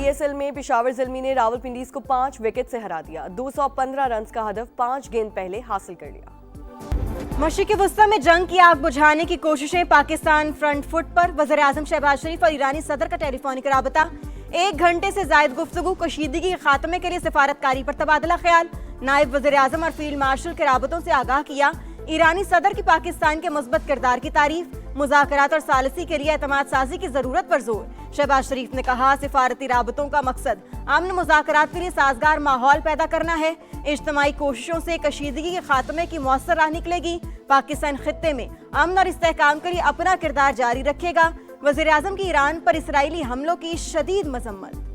PSL में पेशावर ज़ल्मी ने रावलपिंडीज को 5 विकेट से हरा दिया। 215 रन का हदफ 5 गेंद पहले हासिल कर लिया। मशरिक़ वस्ता में जंग की आग बुझाने की कोशिशें, पाकिस्तान फ्रंट फुट पर। वज़ीर आज़म शहबाज शरीफ और ईरानी सदर का टेलीफोनिक राबता। 1 घंटे से जायद गुफ्तगू, कशीदगी के खात्मे के लिए सिफारतकारी पर तबादला ख्याल। नायब वज़ीर आज़म और फील्ड मार्शल के राबतों से आगाह किया। ईरानी सदर की पाकिस्तान के मुस्बत किरदार की तारीफ। मुज़ाकरात और सालसी के लिए एतमाद साजी की जरूरत पर जोर। शहबाज शरीफ ने कहा, सिफारती राबतों का मकसद अमन मुज़ाकरात के लिए साजगार माहौल पैदा करना है। इज्तिमाई कोशिशों से कशीदगी के खात्मे की मौसर राह निकलेगी। पाकिस्तान खित्ते में अमन और इस्तेहकाम के लिए अपना किरदार जारी रखेगा। वज़ीर आज़म की ईरान पर इसराइली हमलों की शदीद मजम्मत।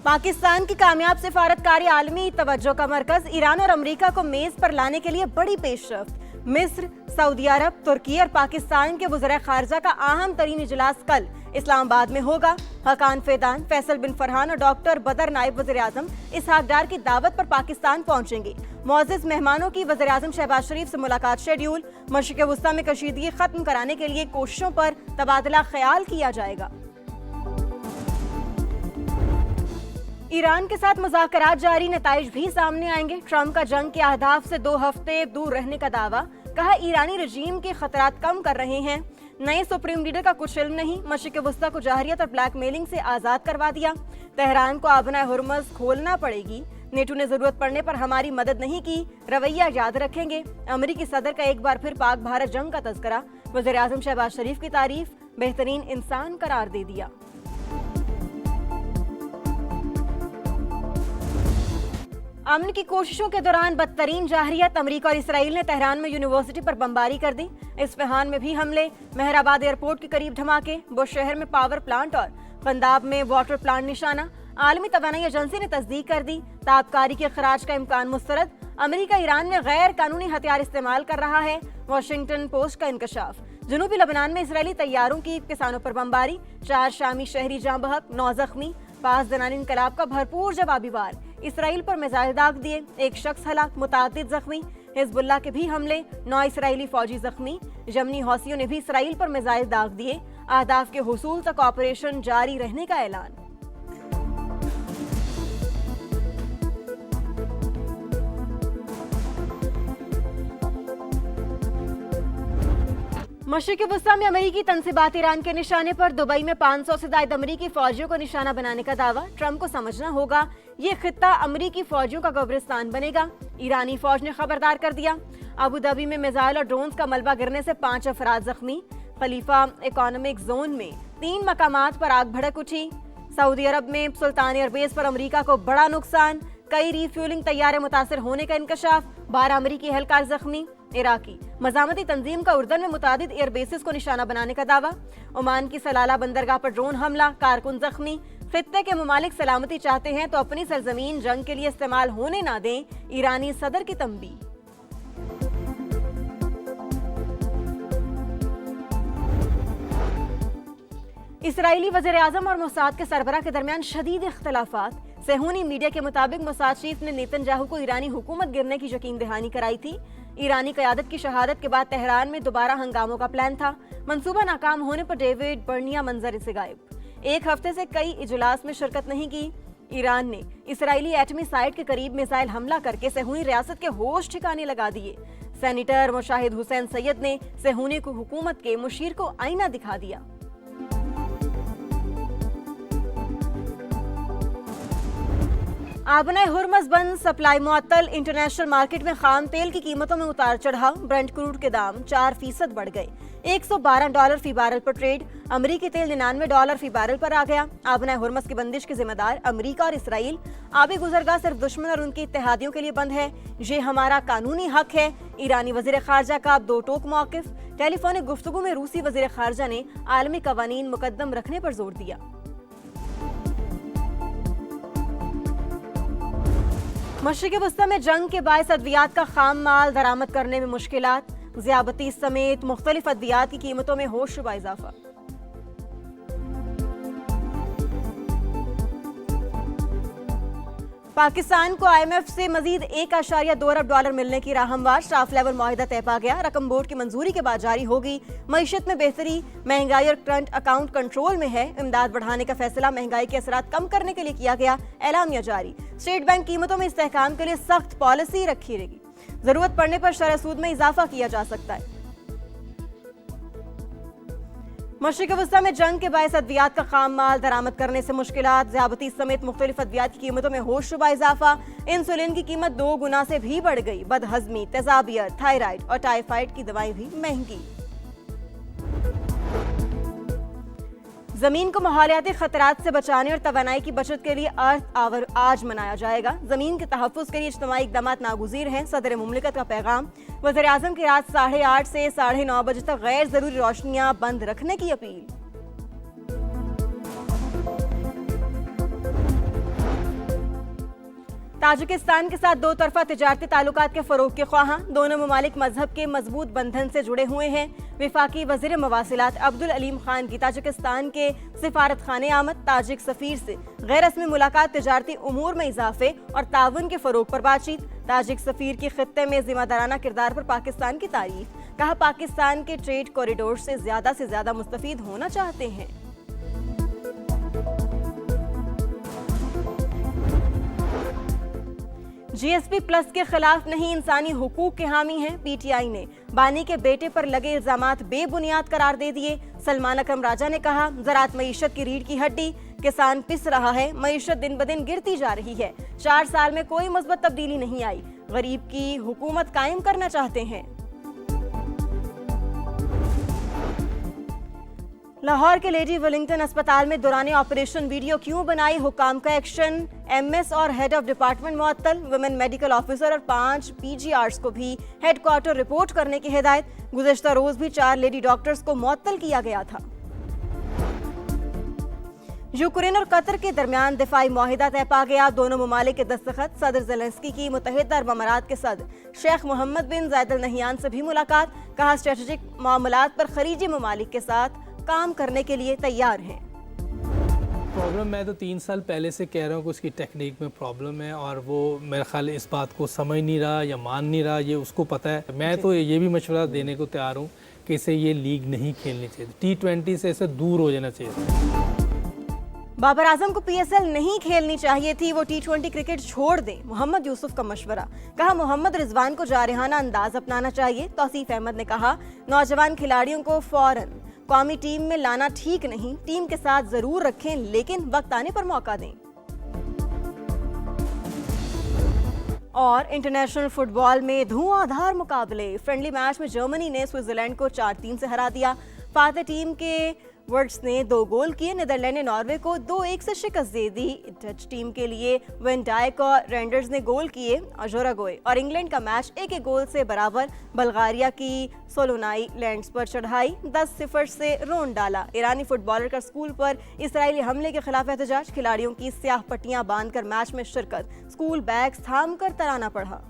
पाकिस्तान की कामयाब सिफारतकारी आलमी तवज्जो का मरकज। ईरान और अमेरिका को मेज पर लाने के लिए बड़ी पेशरफ्त। मिस्र, सऊदी अरब, तुर्की और पाकिस्तान के वज़ीर खारजा का अहम तरीन इजलास कल इस्लामाबाद में होगा। हकान फैदान, फैसल बिन फरहान और डॉक्टर बदर नायब वज़ीर आज़म इसहाक डार की दावत पर पाकिस्तान पहुंचेंगे। मुअज़्ज़िज़ मेहमानों की वज़ीर आज़म शहबाज शरीफ से मुलाकात शेड्यूल। मशरिक़ वस्ता में कशीदगी खत्म कराने के लिए कोशिशों पर तबादला ख्याल किया जाएगा। ईरान के साथ मुज़ाकरात जारी, नताइज भी सामने आएंगे। ट्रंप का जंग के अहदाफ से 2 हफ्ते दूर रहने का दावा। कहा, ईरानी रजीम के खतरात कम कर रहे हैं। नए सुप्रीम लीडर का कुछ इल्म नहीं। मशरिक़ वस्ता को जाहरियत और ब्लैकमेलिंग से आज़ाद करवा दिया। तेहरान को आबना हुर्मुज़ खोलना पड़ेगी। नेटो ने जरूरत पड़ने पर हमारी मदद नहीं की, रवैया याद रखेंगे। अमेरिकी सदर का एक बार फिर पाक भारत जंग का तज़किरा। वज़ीर आज़म शहबाज शरीफ की तारीफ, बेहतरीन इंसान करार दे दिया। अमन की कोशिशों के दौरान बदतरीन जाहरियत। अमेरिका और इसराइल ने तेहरान में यूनिवर्सिटी पर बमबारी कर दी। इस्फहान में भी हमले, मेहराबाद एयरपोर्ट के करीब धमाके, बुश शहर में पावर प्लांट और पंजाब में वाटर प्लांट निशाना। आलमी तवानाई एजेंसी ने तस्दीक कर दी, ताबकारी के खराज का इम्कान मुस्तरद। अमेरिका ईरान में गैर कानूनी हथियार इस्तेमाल कर रहा है। वाशिंगटन पोस्ट का इंकशाफ। जनूबी लबनान में इसराइली तैयारों की किसानों पर बमबारी, 4 शामी शहरी जाँ बहक, 9 जख्मी। 5 जनानी इनकलाब का भरपूर जवाबी वार। इसराइल पर मिसाइल दाग दिए, 1 शख्स हलाक, मुतादिद जख्मी। हिजबुल्लाह के भी हमले, 9 इसराइली फौजी जख्मी। यमनी हौसियों ने भी इसराइल पर मिसाइल दाग दिए। अहदाफ के हुसूल तक ऑपरेशन जारी रहने का ऐलान। मशरिक़ वस्ता में अमेरिकी तनसीबात ईरान के निशाने पर। दुबई में 500 से ज्यादा अमेरिकी फौजियों को निशाना बनाने का दावा। ट्रंप को समझना होगा, ये खित्ता अमेरिकी फौजियों का कब्रिस्तान बनेगा। ईरानी फौज ने खबरदार कर दिया। अबू धाबी में मिसाइल और ड्रोन्स का मलबा गिरने से 5 अफराद जख्मी। खलीफा इकोनॉमिक जोन में 3 मकामात पर आग भड़क उठी। सऊदी अरब में सुल्तान एयरबेस पर अमेरिका को बड़ा नुकसान। कई रिफ्यूलिंग तैयारे मुतासर होने का इंकशाफ। 12 अमेरिकी एहलकार जख्मी। इराकी मजामती तंजीम का उर्दन में मुतादिद एयरबेसिस को निशाना बनाने का दावा। ओमान की सलाला बंदरगाह पर ड्रोन हमला, कारकुन जख्मी। खित्ते के ममालिक सलामती चाहते हैं तो अपनी सरजमीन जंग के लिए इस्तेमाल होने ना दें, ईरानी सदर की तंबीह। इसराइली वज़ीर आज़म और मोसाद के सरबराह के दरमियान शदीद इख्तलाफात। सेहूनी मीडिया के मुताबिक मोसाद चीफ ने नेतन्याहू को ईरानी हुकूमत गिरने की यकीन दहानी कराई थी। ईरानी क़यादत की शहादत के बाद तेहरान में दोबारा हंगामों का प्लान था। मंसूबा नाकाम होने पर डेविड बर्निया मंजर से गायब। 1 हफ्ते से कई इजलास में शिरकत नहीं की। ईरान ने इसराइली एटमी साइट के करीब मिसाइल हमला करके सेहूनी रियासत के होश ठिकाने लगा दिए। सेनेटर मुशाहिद हुसैन सैयद ने सेहूनी को हुकूमत के मुशीर को आईना दिखा दिया। आबना हुर्मुज़ बंद, सप्लाई मुअत्तल। इंटरनेशनल मार्केट में खाम तेल की कीमतों में उतार चढ़ाव। ब्रेंट क्रूड के दाम 4% बढ़ गए, $112 फी बैरल पर ट्रेड। अमेरिकी तेल $99 फी बैरल पर आ गया। आबना हुर्मुज़ की बंदिश के जिम्मेदार अमेरिका और इसराइल। आबी गुजरगाह सिर्फ दुश्मन और उनके इत्तेहादियों के लिए बंद है, ये हमारा कानूनी हक है। ईरानी वज़ीर खारजा का अब 2 टोक मौक़िफ़। टेलीफोनिक गुफ्तगू में रूसी वज़ीर खारजा ने आलमी कवानीन मुकद्दम रखने पर जोर दिया। मशरिक़ वस्ता में जंग के बायस अद्वियात का खाम माल दरामद करने में मुश्किलात। ज़ियाबती समेत मुख्तलिफ अद्वियात की कीमतों में होशरुबा इजाफा। पाकिस्तान को IMF से मजीद $1.2 अरब मिलने की राह हमवार। स्टाफ लेवल मुआहिदा तय पा गया। रकम बोर्ड की मंजूरी के बाद जारी होगी। मईशत में बेहतरी, महंगाई और करंट अकाउंट कंट्रोल में है। इमदाद बढ़ाने का फैसला महंगाई के असरात कम करने के लिए किया गया। एलामिया जारी। स्टेट बैंक कीमतों में इस्तेहकाम के लिए सख्त पॉलिसी रखी रहेगी। जरूरत पड़ने पर शरह सूद में इजाफा किया जा सकता है। मशरिक़ वस्ता में जंग के बायस अद्वियात का खाम माल दरामद करने से मुश्किलात। ज़्यादती समेत मुख्तलिफ अद्वियात की कीमतों में होशरुबा इजाफा। इंसुलिन की कीमत 2 गुना से भी बढ़ गई। बदहजमी, तेजाबियत, थायराइड और टाइफाइड की दवाएं भी महंगी। जमीन को माहौलियाती खतरात से बचाने और तवानाई की बचत के लिए अर्थ आवर आज मनाया जाएगा। जमीन के तहफ़्फ़ुज़ के लिए इज्तिमाई इक़दाम नागुज़ीर हैं। सदर मुमलिकत का पैगाम। वज़ीर-ए-आज़म की रात 8:30 से 9:30 बजे तक गैर ज़रूरी रोशनियां बंद रखने की अपील। ताजिकिस्तान के साथ दो तरफा तिजारती ताल्लुकात के फ़रोग़ के ख्वाहां। दोनों ममालिक मजहब के मजबूत बंधन से जुड़े हुए हैं। विफाकी वज़ीर मवासिलात अब्दुल अलीम खान की ताजिकिस्तान के सिफारत खाने आमद। ताजिक सफ़ीर से गैर रस्मी मुलाकात, तिजारती उमूर में इजाफे और ताउन के फ़रोग़ पर बातचीत। ताजिक सफ़ीर की खित्ते में ज़िम्मेदाराना किरदार पर पाकिस्तान की तारीफ। कहा, पाकिस्तान के ट्रेड कॉरिडोर से ज़्यादा मुस्तफ़ीद होना चाहते हैं। GSP प्लस के खिलाफ नहीं, इंसानी हुकूक के हामी हैं। PTI ने बानी के बेटे पर लगे इल्जामात बेबुनियाद करार दे दिए। सलमान अकरम राजा ने कहा, ज़राअत मईशत की रीढ़ की हड्डी, किसान पिस रहा है, मईशत दिन ब दिन गिरती जा रही है। 4 साल में कोई मुस्बत तब्दीली नहीं आई। गरीब की हुकूमत कायम करना चाहते हैं। लाहौर के लेडी वेलिंगटन अस्पताल में दौरान ऑपरेशन वीडियो क्यों बनाई, हुकाम का एक्शन। MS और हेड ऑफ डिपार्टमेंट मुअत्तल। वुमेन मेडिकल ऑफिसर और 5 PGRs को भी हेडक्वार्टर रिपोर्ट करने की हिदायत। गुज़श्ता रोज भी 4 लेडी डॉक्टर्स को मुअत्तल किया गया था। यूक्रेन और कतर के दरमियान दिफाई मुआहिदा तय पा गया। दोनों ममालिक के दस्तखत। सदर ज़ेलेंस्की की मुत्तहिदा अरब अमारात के सदर शेख मोहम्मद बिन जायद अल नहयान से भी मुलाकात। कहा, स्ट्रेटेजिक मामलात पर खलीजी ममालिक के साथ काम करने के लिए तैयार हैं। प्रॉब्लम मैं तो 3 साल पहले से कह रहा हूँ कि उसकी टेक्निक में प्रॉब्लम है और वो मेरे ख्याल इस बात को समझ नहीं रहा या मान नहीं रहा, ये उसको पता है। मैं तो ये भी मशवरा देने को तैयार हूँ कि इसे ये लीग नहीं खेलनी चाहिए। T20 से इसे दूर हो जाना चाहिए। बाबर आजम को PSL नहीं खेलनी चाहिए थी, वो T20 क्रिकेट छोड़ दें। मोहम्मद यूसुफ का मशवरा। कहा, मोहम्मद रिजवान को जारहाना अंदाज अपनाना चाहिए। तौसीफ अहमद ने कहा, नौजवान खिलाड़ियों को फौरन कौमी टीम में लाना ठीक नहीं, टीम के साथ जरूर रखें लेकिन वक्त आने पर मौका दें। और इंटरनेशनल फुटबॉल में धुआंधार मुकाबले। फ्रेंडली मैच में जर्मनी ने स्विट्जरलैंड को 4-3 से हरा दिया। फाते टीम के वर्ड्स ने 2 गोल किए। नीदरलैंड ने नॉर्वे को 2-1 से शिकस्त दे दी। डच टीम के लिए वेन डाइक और रेंडर्स ने गोल किए। जोरागोए और इंग्लैंड का मैच 1-1 गोल से बराबर। बल्गारिया की सोलोनाई लैंड्स पर चढ़ाई 10-0 से रोन डाला। ईरानी फुटबॉलर का स्कूल पर इसराइली हमले के खिलाफ एहतजाज। खिलाड़ियों की स्याह पट्टियां बांधकर मैच में शिरकत। स्कूल बैग्स थाम कर तराना पढ़ा।